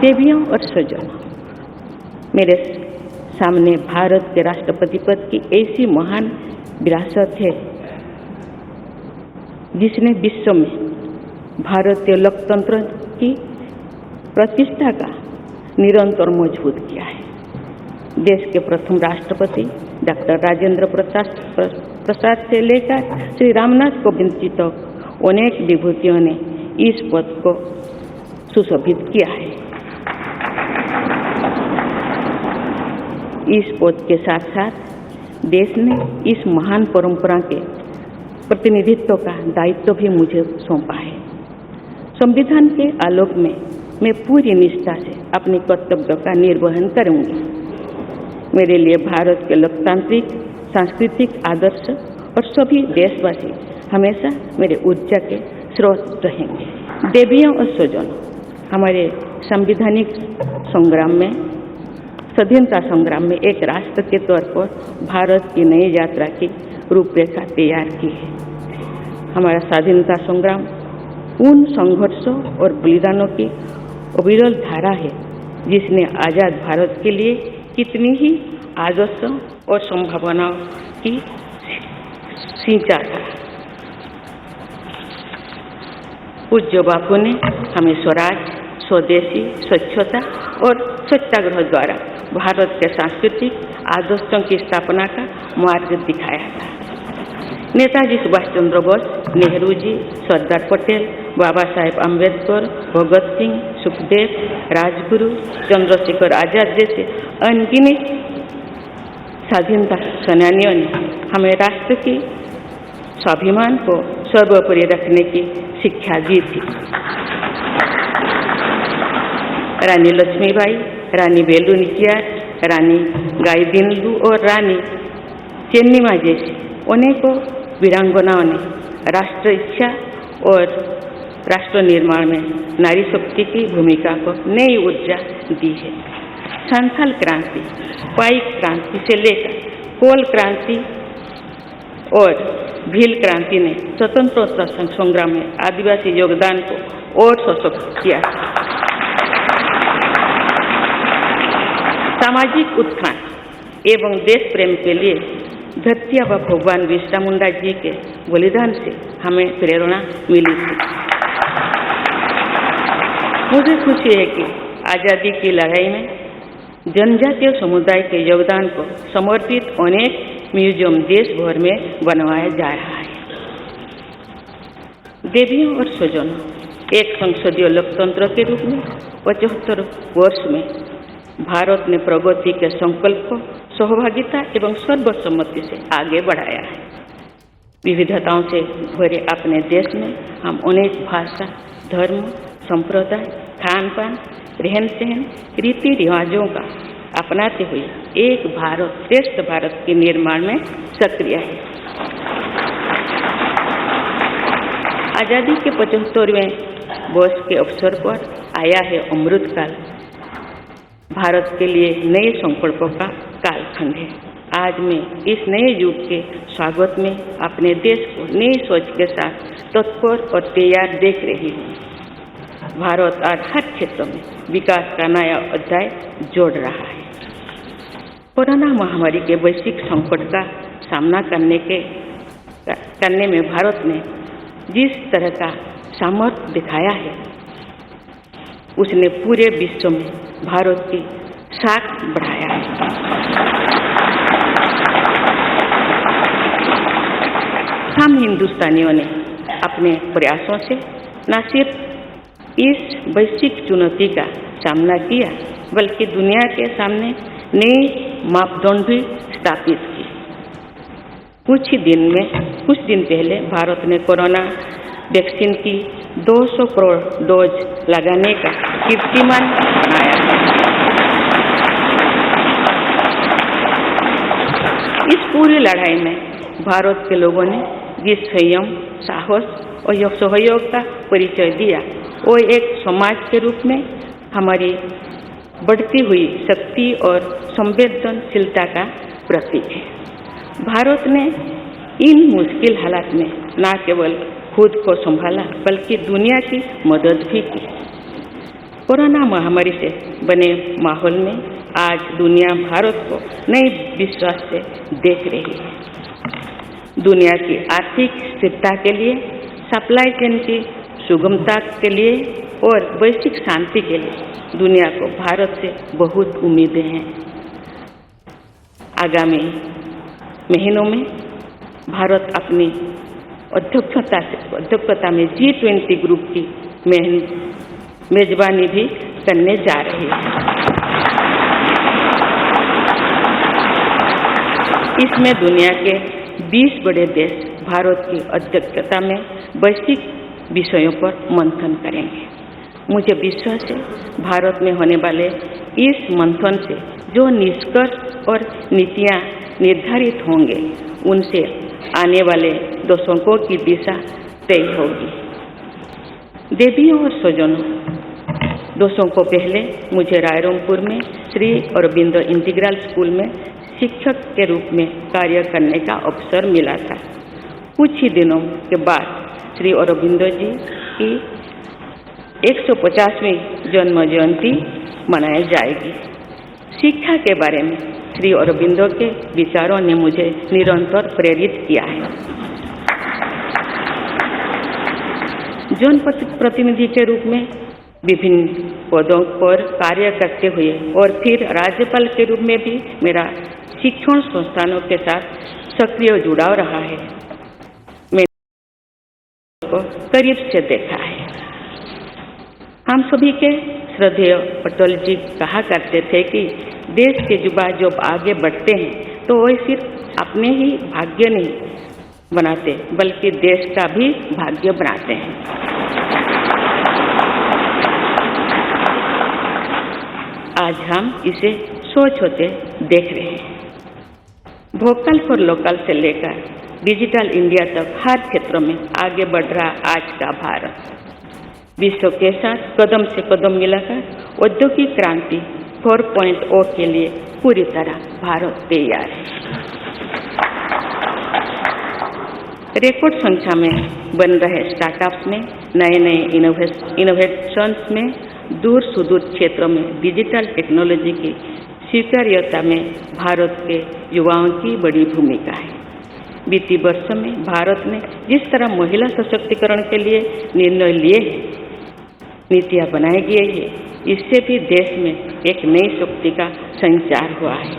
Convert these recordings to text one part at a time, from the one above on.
देवियों और सज्जनों, मेरे सामने भारत के राष्ट्रपति पद की ऐसी महान विरासत है जिसने विश्व में भारतीय लोकतंत्र की प्रतिष्ठा का निरंतर मजबूत किया है। देश के प्रथम राष्ट्रपति डॉक्टर राजेंद्र प्रसाद से लेकर श्री रामनाथ कोविंद जी तक अनेक विभूतियों ने इस पद को सुशोभित किया है। इस पद के साथ साथ देश ने इस महान परंपरा के प्रतिनिधित्व का दायित्व भी मुझे सौंपा है। संविधान के आलोक में मैं पूरी निष्ठा से अपने कर्तव्यों का निर्वहन करूंगी। मेरे लिए भारत के लोकतांत्रिक सांस्कृतिक आदर्श और सभी देशवासी हमेशा मेरे ऊर्जा के स्रोत रहेंगे। देवियों और स्वजनों, हमारे संवैधानिक संग्राम में, स्वाधीनता संग्राम में एक राष्ट्र के तौर पर भारत की नई यात्रा की रूपरेखा तैयार की है। हमारा स्वाधीनता संग्राम उन संघर्षों और बलिदानों की अविरल धारा है जिसने आजाद भारत के लिए कितनी ही आदर्शों और संभावनाओं की सिंचा था। पूज्य बापू ने हमें स्वराज, स्वदेशी, स्वच्छता और सत्याग्रह द्वारा भारत के सांस्कृतिक आदर्शों की स्थापना का मार्ग दिखाया था। नेताजी सुभाष चंद्र बोस, नेहरू जी, सरदार पटेल, बाबा साहेब अम्बेडकर, भगत सिंह, सुखदेव, राजगुरु, चंद्रशेखर आजाद जैसे अनगिनत स्वाधीनता सेनानियों ने हमें राष्ट्र की स्वाभिमान को सर्वोपरि रखने की शिक्षा दी थी। रानी लक्ष्मीबाई, रानी वेलु नाचियार, रानी गाईदिन्यू और रानी चेन्निमा जैसी अनेकों वीरांगनाओं ने राष्ट्र इच्छा और राष्ट्र निर्माण में नारी शक्ति की भूमिका को नई ऊर्जा दी है। संथाल क्रांति, पाइक क्रांति से लेकर कोल क्रांति और भील क्रांति ने स्वतंत्रता संग्राम में आदिवासी योगदान को और सशक्त किया। सामाजिक उत्थान एवं देश प्रेम के लिए धरती आबा भगवान बिरसा मुंडा जी के बलिदान से हमें प्रेरणा मिली थी। मुझे खुशी है कि आज़ादी की लड़ाई में जनजातीय समुदाय के योगदान को समर्पित अनेक म्यूजियम देश भर में बनवाया जा रहा है। देवियों और स्वजनों, एक संसदीय लोकतंत्र के रूप में 75 वर्ष में भारत ने प्रगति के संकल्प को सहभागिता एवं सर्वसम्मति से आगे बढ़ाया है। विविधताओं से भरे अपने देश में हम अनेक भाषा, धर्म, संप्रदाय, खान पान, रहन सहन, रीति रिवाजों का अपनाते हुए एक भारत श्रेष्ठ भारत के निर्माण में सक्रिय है। आज़ादी के 75वें वर्ष के अवसर पर आया है अमृतकाल। भारत के लिए नए संकल्पों का कालखंड है। आज मैं इस नए युग के स्वागत में अपने देश को नई सोच के साथ तत्पर और तैयार देख रही हूँ। भारत आज हर क्षेत्र में विकास का नया अध्याय जोड़ रहा है। कोरोना महामारी के वैश्विक संकट का सामना करने में भारत ने जिस तरह का सामर्थ्य दिखाया है, उसने पूरे विश्व में भारत की साख बढ़ाया है। हम हिंदुस्तानियों ने अपने प्रयासों से न सिर्फ इस वैश्विक चुनौती का सामना किया, बल्कि दुनिया के सामने नए मापदंड भी स्थापित किए। कुछ दिन पहले भारत ने कोरोना वैक्सीन की 200 करोड़ डोज लगाने का कीर्तिमान बनाया। इस पूरी लड़ाई में भारत के लोगों ने जिस संयम, साहस और सहयोग का परिचय दिया, वो एक समाज के रूप में हमारी बढ़ती हुई शक्ति और संवेदनशीलता का प्रतीक है। भारत ने इन मुश्किल हालात में न केवल खुद को संभाला, बल्कि दुनिया की मदद भी की। कोरोना महामारी से बने माहौल में आज दुनिया भारत को नए विश्वास से देख रही है। दुनिया की आर्थिक स्थिरता के लिए, सप्लाई चेन की सुगमता के लिए और वैश्विक शांति के लिए दुनिया को भारत से बहुत उम्मीदें हैं। आगामी महीनों में भारत अपनी अध्यक्षता में G20 ग्रुप की मेजबानी भी करने जा रही है। इसमें दुनिया के 20 बड़े देश भारत की अध्यक्षता में वैश्विक विषयों पर मंथन करेंगे। मुझे विश्वास है भारत में होने वाले इस मंथन से जो निष्कर्ष और नीतियां निर्धारित होंगे उनसे आने वाले दशकों की दिशा तय होगी। देवियों और स्वजनों, दशकों पहले मुझे रायरंगपुर में श्री अरबिंदो इंटीग्रल स्कूल में शिक्षक के रूप में कार्य करने का अवसर मिला था। कुछ ही दिनों के बाद श्री अरबिंदो जी की 150वीं जन्म जयंती मनाई जाएगी। शिक्षा के बारे में श्री अरबिंदो के विचारों ने मुझे निरंतर प्रेरित किया है। जन प्रतिनिधि के रूप में विभिन्न पदों पर कार्य करते हुए और फिर राज्यपाल के रूप में भी मेरा शिक्षण संस्थानों के साथ सक्रिय जुड़ाव रहा है। मैंने को करीब से देखा है। हम सभी के श्रद्धेय अटल जी कहा करते थे कि देश के युवा जब आगे बढ़ते हैं तो वे सिर्फ अपने ही भाग्य नहीं बनाते बल्कि देश का भी भाग्य बनाते हैं। आज हम इसे सोच होते देख रहे हैं। वोकल फॉर लोकल से लेकर डिजिटल इंडिया तक हर क्षेत्र में आगे बढ़ रहा आज का भारत विश्व के साथ कदम से कदम मिलाकर औद्योगिक क्रांति 4.0 के लिए पूरी तरह भारत तैयार है। रिकॉर्ड संख्या में बन रहे स्टार्टअप्स में नए इनोवेशंस में दूर सुदूर क्षेत्रों में डिजिटल टेक्नोलॉजी की स्वीकार्यता में भारत के युवाओं की बड़ी भूमिका है। बीते वर्षों में भारत ने जिस तरह महिला सशक्तिकरण के लिए निर्णय लिए हैं, नीतियां बनाई गई है, इससे भी देश में एक नई शक्ति का संचार हुआ है।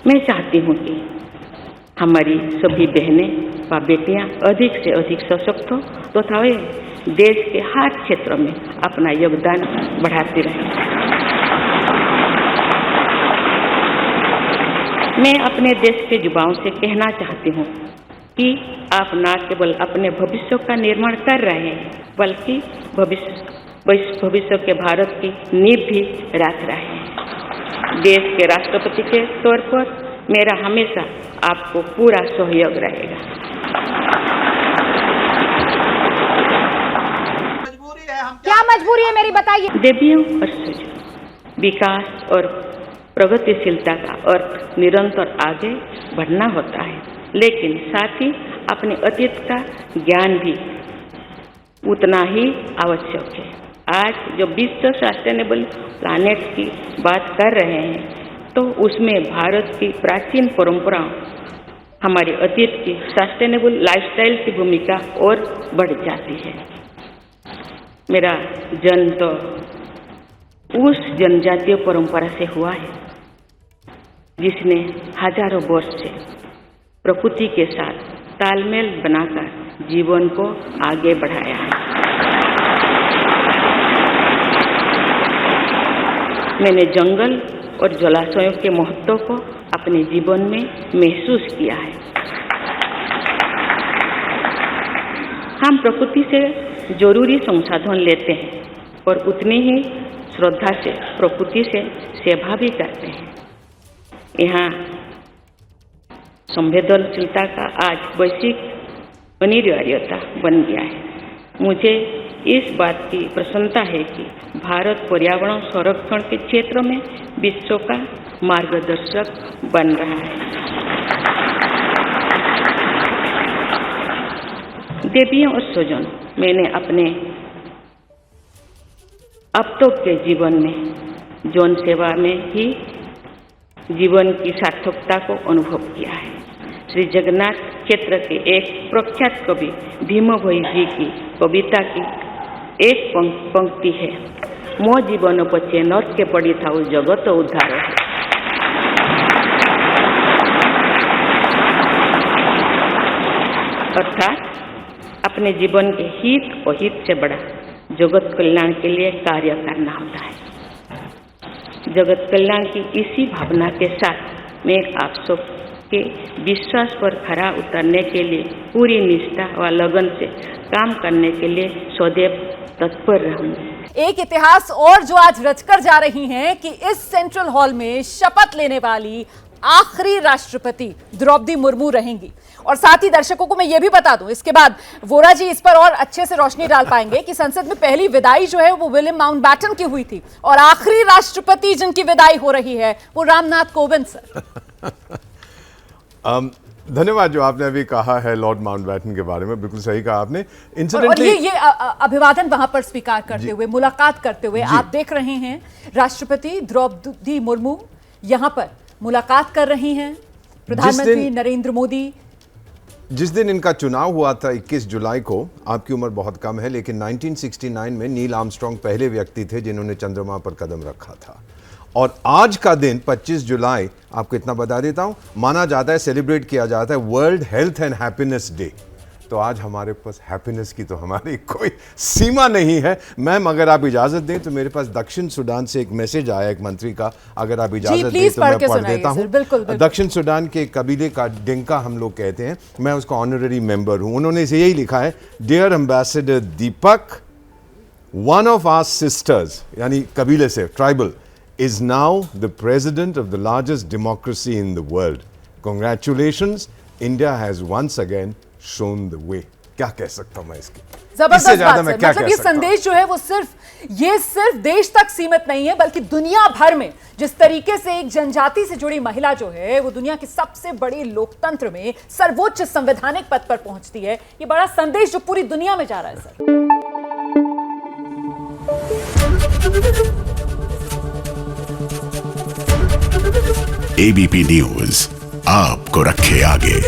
मैं चाहती हूँ कि हमारी सभी बहनें व बेटियां अधिक से अधिक सशक्त हो तथा वे देश के हर क्षेत्र में अपना योगदान बढ़ाती रहें। मैं अपने देश के युवाओं से कहना चाहती हूँ कि आप न केवल अपने भविष्य का निर्माण कर रहे हैं बल्कि भविष्य के भारत की नींव भी रख रहे हैं। देश के राष्ट्रपति के तौर पर मेरा हमेशा आपको पूरा सहयोग रहेगा। क्या मजबूरी है मेरी बताइए। देवियों और स्वजनों, विकास और प्रगतिशीलता का अर्थ निरंतर आगे बढ़ना होता है, लेकिन साथ ही अपने अतीत का ज्ञान भी उतना ही आवश्यक है। आज जो विश्व सस्टेनेबल प्लैनेट की बात कर रहे हैं तो उसमें भारत की प्राचीन परंपराओं, हमारे अतीत की सस्टेनेबल लाइफस्टाइल की भूमिका और बढ़ जाती है। मेरा जन्म तो उस जनजातीय परंपरा से हुआ है जिसने हजारों वर्ष से प्रकृति के साथ तालमेल बनाकर जीवन को आगे बढ़ाया है। मैंने जंगल और जलाशयों के महत्व को अपने जीवन में महसूस किया है। हम प्रकृति से जरूरी संसाधन लेते हैं और उतनी ही श्रद्धा से प्रकृति से सेवा भी करते हैं। यहाँ संवेदनशीलता का आज वैश्विक अनिवार्यता बन गया है। मुझे इस बात की प्रसन्नता है कि भारत पर्यावरण संरक्षण के क्षेत्र में विश्व का मार्गदर्शक बन रहा है। देवियों और स्वजनों, मैंने अपने अब तो के जीवन में जौन सेवा में ही जीवन की सार्थकता को अनुभव किया है। श्री जगन्नाथ क्षेत्र के एक प्रख्यात कवि भीम भोई जी की कविता की एक पंक्ति है, मो जीवन पछे नरके पड़ी थाउ जगत उद्धार है। अर्थात अपने जीवन के हित और हित से बड़ा जगत कल्याण के लिए कार्य करना होता है। जगत कल्याण की इसी भावना के साथ मैं आप सबके विश्वास पर खरा उतरने के लिए पूरी निष्ठा व लगन से काम करने के लिए सदैव तत्पर रहूंगी। एक इतिहास और जो आज रचकर जा रही हैं कि इस सेंट्रल हॉल में शपथ लेने वाली आखिरी राष्ट्रपति द्रौपदी मुर्मू रहेंगी। और साथ ही दर्शकों को मैं ये भी बता दूं, इसके बाद वोरा जी इस पर और अच्छे से रोशनी डाल पाएंगे कि संसद में पहली विदाई जो है वो विलियम माउंटबैटन की हुई थी और आखिरी राष्ट्रपति जिनकी विदाई हो रही है वो रामनाथ कोविंद सर। धन्यवाद। जो आपने अभी कहा है लॉर्ड माउंटबैटन के बारे में, बिल्कुल सही कहा आपने। और ये अभिवादन वहां पर स्वीकार करते हुए, मुलाकात करते हुए आप देख रहे हैं राष्ट्रपति द्रौपदी मुर्मू यहां पर मुलाकात कर रही हैं प्रधानमंत्री नरेंद्र मोदी। जिस दिन इनका चुनाव हुआ था 21 जुलाई को, आपकी उम्र बहुत कम है, लेकिन 1969 में नील आर्मस्ट्रांग पहले व्यक्ति थे जिन्होंने चंद्रमा पर कदम रखा था। और आज का दिन 25 जुलाई, आपको इतना बता देता हूं, माना जाता है, सेलिब्रेट किया जाता है world health and happiness day. तो आज हमारे पास हैप्पीनेस की तो हमारी कोई सीमा नहीं है। मैम, अगर आप इजाजत दें तो मेरे पास दक्षिण सूडान से एक मैसेज आया एक मंत्री का, अगर आप इजाजत दें तो मैं पढ़ देता हूं। दक्षिण सूडान के कबीले का डिंका हम लोग कहते हैं, मैं उसका ऑनररी मेंबर हूं। उन्होंने इसे यही लिखा है, dear ambassador Deepak, one of our sisters, यानी कबीले से tribal, is now the president of the largest democracy in the world. Congratulations, India has once again shown the way. क्या कह सकता हूं मैं इसके? जबरदस्त बात है। मतलब ये संदेश जो है वो सिर्फ देश तक सीमित नहीं है, बल्कि दुनिया भर में जिस तरीके से एक जनजाति से जुड़ी महिला जो है वो दुनिया के सबसे बड़े लोकतंत्र में सर्वोच्च संवैधानिक पद पर पहुंचती है, ये बड़ा संदेश जो पूरी दुनिया में जा रहा है सर। एबीपी न्यूज आपको रखे आगे।